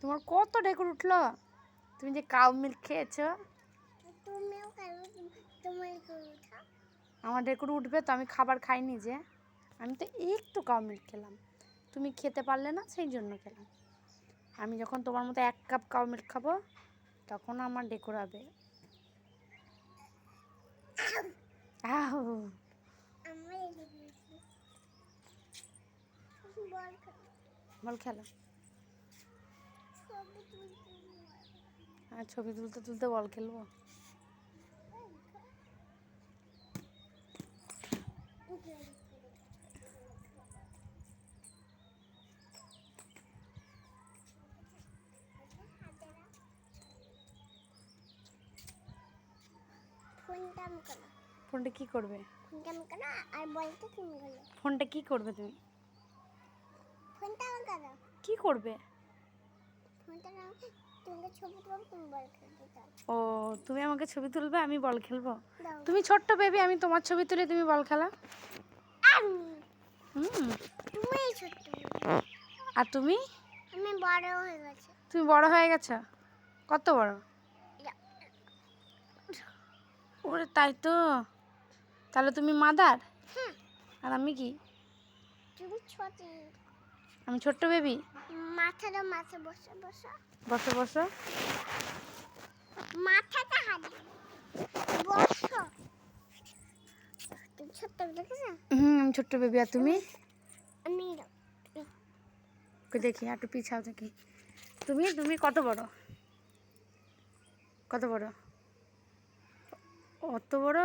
তোমার কত ঢেকুর উঠলো? তুমি যে কাউ মিল্ক খেয়েছো। আমার ঢেকুর উঠবে তো, আমি খাবার খাইনি যে, আমি তো একটু কাউ মিল্ক খেলাম, তুমি খেতে পারলে না সেই জন্য খেলাম। আমি যখন তোমার মতো 1 কাপ কাউ মিল্ক খাবো তখন আমার ঢেকুর হবে। বল খেলো। ছবি তুলতে তুলতে বল খেলবো। ফোনটা কি করবে? ফোনটা কি করবে তুমি? কি করবে? ও, তুমি আমাকে ছবি তুলবে, আমি বল খেলবো। তুমি ছোট্ট বেবি, আমি তোমার ছবি তুলে তুমি বল খেলা। আর তুমি? আমি বড় হয়ে গেছি। তুমি বড় হয়ে গেছো? কত বড়? ওরে তাই তো, তাহলে তুমি মাদার আর আমি কি? তুমি ছোট। আমি ছোট্ট বেবি। মাথাটা মাথা বসো বসো বসো বসো, মাথাটা হাত বসো। তুমি ছোট্ট দেখেছো? আমি ছোট্ট বেবি। আর তুমি? আমি দেখি একটু পিছাও দেখি। তুমি তুমি কত বড়? কত বড়? অত বড়?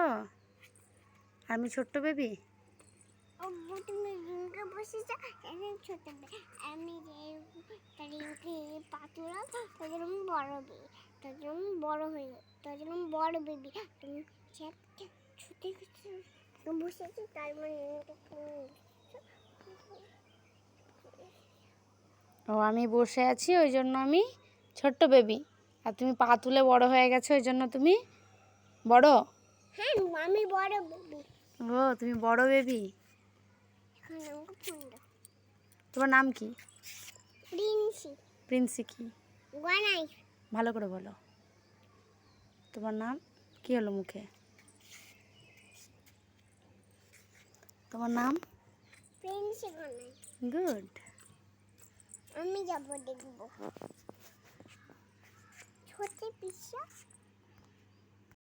আমি ছোট্ট বেবি। তুমি রিংকে বসেছ, আমি ছোট বেবি। আমি রিংকে পাতুরা, তার জন্য আমি বড় বেবি, তার জন্য বড় হয়ে গেল, তার জন্য বড় বেবি। তুমি ছুটে বসেছি, তার মানে ও আমি বসে আছি ওই জন্য আমি ছোট্ট বেবি, আর তুমি পা তুলে বড় হয়ে গেছো ওই জন্য তুমি বড়। হ্যাঁ আমি বড় বেবি। ও তুমি বড় বেবি। তোমার নাম কি? প্রিন্সি। প্রিন্সি কি? গনাই। ভালো করে বলো, তোমার নাম কি হলো মুখে? তোমার নাম? প্রিন্সি গনাই। গুড। আমি যাব দেখব ছোট পিসা।